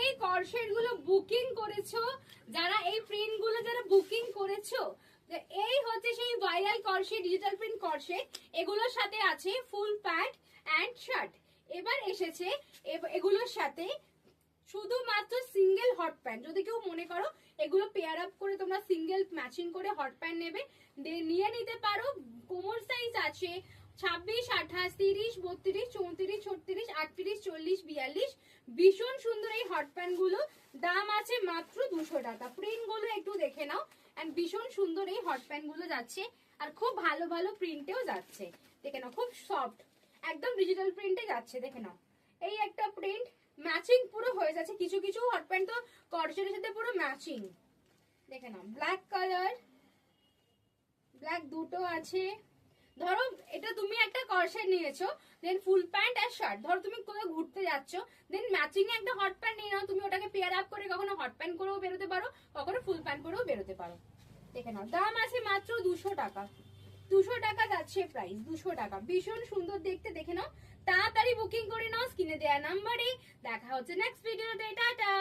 এই কর্সেট গুলো বুকিং করেছো, যারা এই প্রিন্ট গুলো যারা বুকিং করেছো, এই হচ্ছে সেই viral corset, digital print corset. এগুলোর সাথে আছে ফুল প্যান্ট অ্যান্ড শার্ট। এবার এসেছে এগুলোর সাথে শুধুমাত্র সিঙ্গেল হট প্যান্ট। যদি কেউ মনে করো এগুলো পেয়ার আপ করে তোমরা সিঙ্গেল ম্যাচিং করে হট প্যান্ট নেবে, নিয়ে নিতে পারো। কোমর সাইজ আছে 26, 28, 30, 32, 34, 36, 38, 40, 42। ভীষণ সুন্দর এই হট প্যান্ট গুলো, দাম আছে মাত্র 200 টাকা। প্রিন্ট গুলো একটু দেখে নাও, এন্ড ভীষণ সুন্দর এই হট প্যান্ট গুলো যাচ্ছে, আর খুব ভালো ভালো প্রিন্টেও যাচ্ছে। দেখে নাও, খুব সফট, একদম ডিজিটাল প্রিন্টে যাচ্ছে। দেখে নাও, এই একটা প্রিন্ট ম্যাচিং পুরো হয়ে যাচ্ছে। কিছু কিছু হট প্যান্ট তো কর্সেটের সাথে পুরো ম্যাচিং। দেখে নাও, ব্ল্যাক কালার, ব্ল্যাক দুটো আছে। ধরো এটা তুমি একটা কর্সেট নিয়েছো, দেন ফুল প্যান্ট আর শার্ট। ধরো তুমি কোথাও ঘুরতে যাচ্ছ, দেন ম্যাচিং এ একটা হট প্যান্ট নিয়ে নাও, তুমি ওটাকে পেয়ার আপ করে কখনো হট প্যান্ট করেও বেরোতে পারো, কখনো ফুল প্যান্ট করেও বেরোতে পারো। দেখে নাও, দাম আছে মাত্র 200 টাকা। 200 টাকা যাচ্ছে প্রাইস, 200 টাকা। ভীষণ সুন্দর দেখতে। দেখে নাও, তাড়াতাড়ি বুকিং করে নাও স্ক্রিনে দেওয়া নাম্বারে। দেখা হচ্ছে নেক্সট ভিডিওতে। টাটা।